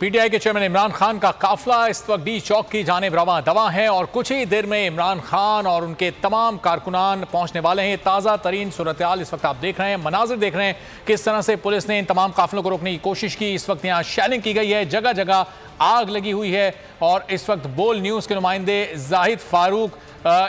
PTI के chairman Imran Khan का काफिला इस वक्त डी चौक की जानिब रवां दवा है और कुछ ही देर में इमरान खान और उनके तमाम कारकुनान पहुंचने वाले हैं। ताज़ा तरीन सूरत हाल इस वक्त आप देख रहे हैं, मनाजिर देख रहे हैं किस तरह से पुलिस ने इन तमाम काफिलों को रोकने की कोशिश की। इस वक्त यहाँ शेलिंग की गई है, जगह जगह आग लगी हुई है और इस वक्त बोल न्यूज़ के नुमाइंदे जाहिद फारूक,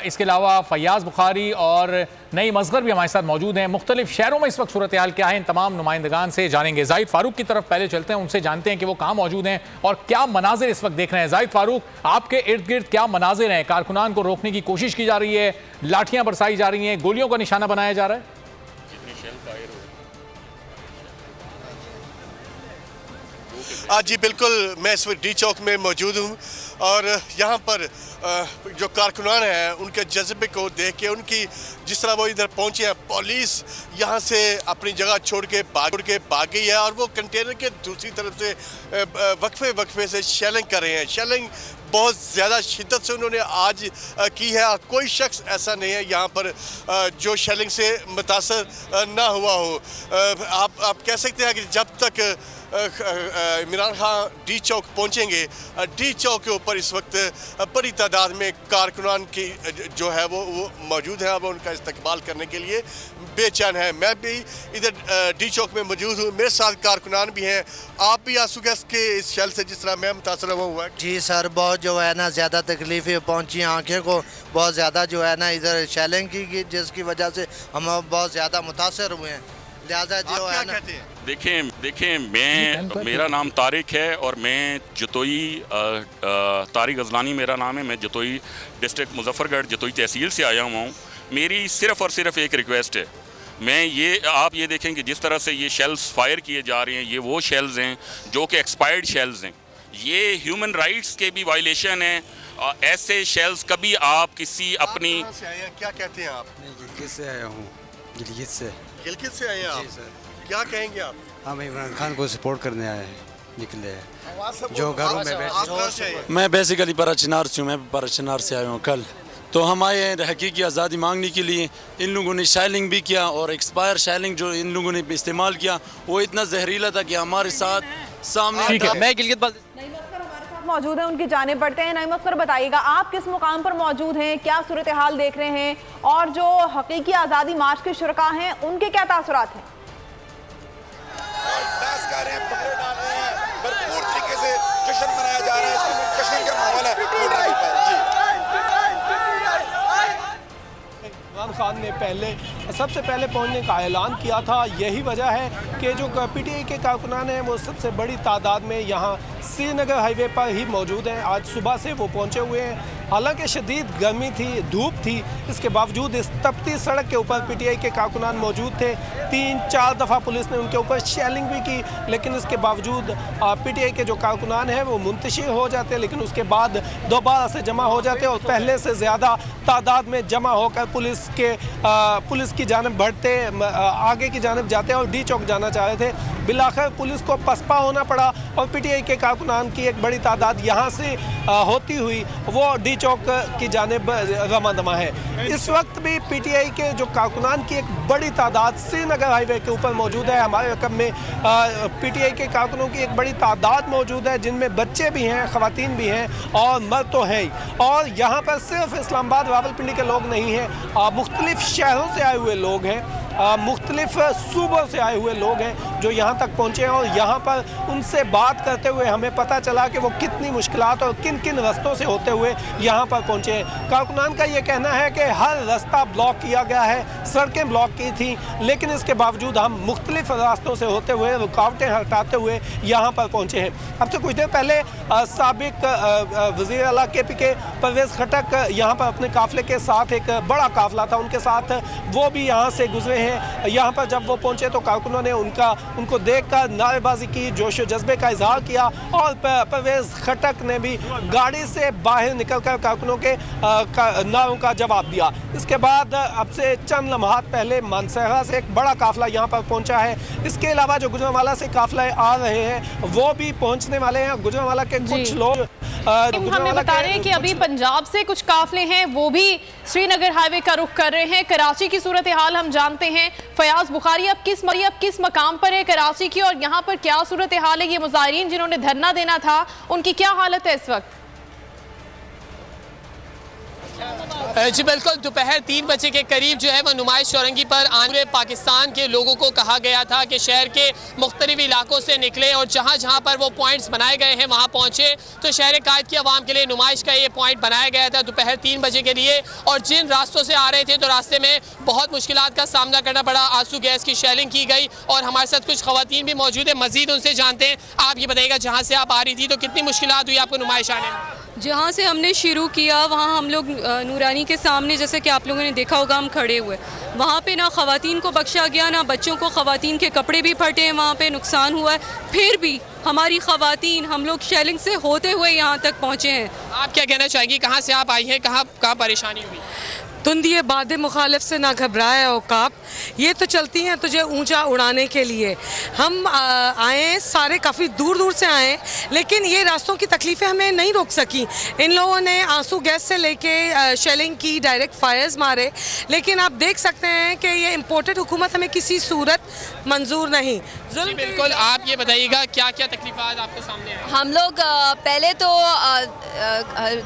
इसके अलावा फैयाज बुखारी और नईम असगर भी हमारे साथ मौजूद हैं। मुख्तलिफ शहरों में इस वक्त सूरत हाल क्या है, इन तमाम नुमाइंदगान से जानेंगे। जाहिद फारूक की तरफ पहले चलते हैं, उनसे जानते हैं कि वो कहाँ मौजूद हैं और क्या मनाजिर इस वक्त देख रहे हैं। जाहिद फारूक, आपके इर्द गिर्द क्या मनाजिर हैं? कारकुनान को रोकने की कोशिश की जा रही है, लाठियां बरसाई जा रही हैं, गोलियों का निशाना बनाया जा रहा है। जी बिल्कुल, मैं इस वक्त डी चौक में मौजूद हूँ और यहाँ पर जो कारकुनान हैं उनके जज्बे को देख के, उनकी जिस तरह वो इधर पहुँचे हैं, पुलिस यहाँ से अपनी जगह छोड़ के भाग गई है और वो कंटेनर के दूसरी तरफ से वक्फे से शेलिंग कर रहे हैं। शेलिंग बहुत ज़्यादा शिद्दत से उन्होंने आज की है। कोई शख्स ऐसा नहीं है यहाँ पर जो शेलिंग से मुतासर ना हुआ हो। आप कह सकते हैं कि जब तक इमरान खान डी चौक पहुँचेंगे, डी चौक के ऊपर इस वक्त बड़ी तादाद में कारकुनान की जो है वो मौजूद है। अब उनका इस्तकबाल करने के लिए बेचैन है। मैं भी इधर डी चौक में मौजूद हूँ, मेरे साथ कारकुनान भी हैं। आप भी आंसू गैस के इस शेल से जिस तरह मैं मुतासर हुआ है? जी सर, बहुत जो है ना ज़्यादा तकलीफ़ें पहुँची, आँखें को बहुत ज़्यादा जो है ना इधर शेलिंग की, जिसकी वजह से हम बहुत ज़्यादा मुतासर हुए हैं। लिहाजा जो है ना, देखें मेरा नाम तारिक है और मैं जतोई तारिक अजलानी मेरा नाम है। मैं जतोई डिस्ट्रिक्ट मुजफ्फरगढ़ जतोई तहसील से आया हुआ हूँ। मेरी सिर्फ़ और सिर्फ एक रिक्वेस्ट है, आप ये देखें कि जिस तरह से ये शेल्स फायर किए जा रहे हैं, ये वो शेल्स हैं जो कि एक्सपायर्ड शेल्स हैं। ये ह्यूमन राइट्स के भी वायलेशन है। ऐसे शेल्स कभी आप किसी अपनी क्या कहते हैं आप? गिलगित से आया हूँ। गिलगित से आए हैं आप? क्या कहेंगे आप? हम इमरान खान को सपोर्ट करने आए हैं, निकले हैं जो घरों में बैठे। मैं बेसिकली परचनार से हूँ, मैं परचनार से आया हूँ कल। तो हम आए हैं हकीकी आज़ादी मांगने के लिए। इन लोगों ने शेलिंग भी किया और एक्सपायर शेलिंग जो इन लोगों ने इस्तेमाल किया वो इतना जहरीला था कि हमारे साथ सामने। मैं गिलगित मौजूद है, उनकी जाने पड़ते हैं। नईम असगर, बताइएगा आप किस मुकाम पर मौजूद हैं, क्या सूरत हाल देख रहे हैं और जो हकीकी आज़ादी मार्च के शुरका हैं उनके क्या तासुरात हैं? भरपूर तरीके से जश्न मनाया जा रहा है, जश्न का माहौल है। इमरान खान ने सबसे पहले पहुंचने का ऐलान किया था। यही वजह है कि जो पीटीआई के कारकुनान हैं वो सबसे बड़ी तादाद में यहाँ श्रीनगर हाईवे पर ही मौजूद हैं। आज सुबह से वो पहुंचे हुए हैं। हालांकि शदीद गर्मी थी, धूप थी, इसके बावजूद इस तपती सड़क के ऊपर पीटीआई के कारकुनान मौजूद थे। 3-4 दफ़ा पुलिस ने उनके ऊपर शेलिंग भी की, लेकिन इसके बावजूद पीटीआई के जो कारकुनान हैं वो मुंतशिर हो जाते, लेकिन उसके बाद दोबारा से जमा हो जाते और पहले से ज़्यादा तादाद में जमा होकर पुलिस की जानब बढ़ते, आगे की जानब जाते और डी चौक जाना चाह रहे थे। बिलाखिर पुलिस को पसपा होना पड़ा और पीटीआई के कारकुनान की एक बड़ी तादाद यहाँ से होती हुई वो डी चौक की जानिब रवां दवा है। इस वक्त भी पीटीआई के जो कारकुनान की एक बड़ी तादाद श्रीनगर हाईवे के ऊपर मौजूद है। हमारे रकम में पीटीआई के कारकुनों की एक बड़ी तादाद मौजूद है, जिनमें बच्चे भी हैं, ख़वातीन भी हैं और मर्द तो है ही। और यहाँ पर सिर्फ इस्लामाबाद रावलपिंडी के लोग नहीं हैं, मुख्तलिफ शहरों से आए हुए लोग हैं, मुख्तलिफ सूबों से आए हुए लोग हैं जो यहाँ तक पहुँचे हैं। और यहाँ पर उनसे बात करते हुए हमें पता चला कि वो कितनी मुश्किलात और किन किन रास्तों से होते हुए यहाँ पर पहुँचे हैं। कारकुनान का ये कहना है कि हर रास्ता ब्लॉक किया गया है, सड़कें ब्लॉक की थी, लेकिन इसके बावजूद हम मुख्तलिफ रास्तों से होते हुए, रुकावटें हटाते हुए यहाँ पर पहुँचे हैं। अब से कुछ देर पहले साबिक वज़ीर आला KPK परवेज़ खटक यहाँ पर अपने काफ़िले के साथ, एक बड़ा काफ़िला था उनके साथ, वो भी यहाँ से गुजरे हैं। यहाँ पर जब वो पहुँचे तो कारकुनों ने उनको देखकर नारेबाजी की, जोश व जज्बे का इजहार किया और परवेज़ खटक ने भी गाड़ी से बाहर निकलकर कारकुनों के नारों का जवाब दिया। इसके बाद अब से चंद लम्हात पहले मानसहरा से एक बड़ा काफिला यहाँ पर पहुँचा है। इसके अलावा जो गुजरांवाला से काफिले आ रहे हैं वो भी पहुँचने वाले हैं। गुजरांवाला के कुछ लोग हमें बता रहे हैं कि अभी पंजाब से कुछ काफिले हैं वो भी श्रीनगर हाईवे का रुख कर रहे हैं। कराची की सूरत हाल हम जानते हैं। फयाज बुखारी अब किस मकाम पर है कराची की, और यहाँ पर क्या सूरत हाल है? ये मुजाहिरीन जिन्होंने धरना देना था उनकी क्या हालत है इस वक्त? जी बिल्कुल, दोपहर 3 बजे के करीब जो है वो नुमाइश चौरंगी पर आने पाकिस्तान के लोगों को कहा गया था कि शहर के मुख्तलिफ इलाकों से निकले और जहाँ जहाँ पर वो पॉइंट्स बनाए गए हैं वहाँ पहुँचे। तो शहर कायद की आवाम के लिए नुमाइश का ये पॉइंट बनाया गया था दोपहर 3 बजे के लिए, और जिन रास्तों से आ रहे थे तो रास्ते में बहुत मुश्किलात का सामना करना पड़ा। आंसू गैस की शेलिंग की गई और हमारे साथ कुछ खवातीन भी मौजूद है, मजीद उनसे जानते हैं। आप ये बताइएगा, जहाँ से आप आ रही थी तो कितनी मुश्किलात हुई आपको नुमाइश आने में? जहाँ से हमने शुरू किया वहाँ हम लोग नूरानी के सामने, जैसे कि आप लोगों ने देखा होगा, हम खड़े हुए। वहाँ पे ना ख़वातीन को बख्शा गया, ना बच्चों को। ख़वातीन के कपड़े भी फटे हैं, वहाँ पे नुकसान हुआ है। फिर भी हमारी ख़वातीन, हम लोग शेलिंग से होते हुए यहाँ तक पहुँचे हैं। आप क्या कहना चाहेंगी, कहाँ से आप आई हैं, कहाँ परेशानी हुई? तुंदिए बाद मुखालिफ से ना घबराए औकाब, ये तो चलती हैं तुझे ऊंचा उड़ाने के लिए। हम आए सारे, काफ़ी दूर दूर से आए, लेकिन ये रास्तों की तकलीफ़ें हमें नहीं रोक सकी। इन लोगों ने आंसू गैस से लेके शेलिंग की, डायरेक्ट फायर्स मारे, लेकिन आप देख सकते हैं कि ये इम्पोर्टेड हुकूमत हमें किसी सूरत मंजूर नहीं। जी बिल्कुल, आप ये बताइएगा क्या क्या तकलीफ़ात आपके सामने आए? हम लोग पहले तो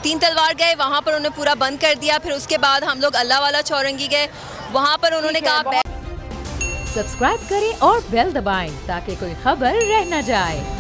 3 तलवार गए, वहाँ पर उन्होंने पूरा बंद कर दिया। फिर उसके बाद हम लोग अल्लाह वाला चौरंगी गए, वहाँ पर उन्होंने कहा। सब्सक्राइब करें और बेल दबाएं ताकि कोई खबर रह न जाए।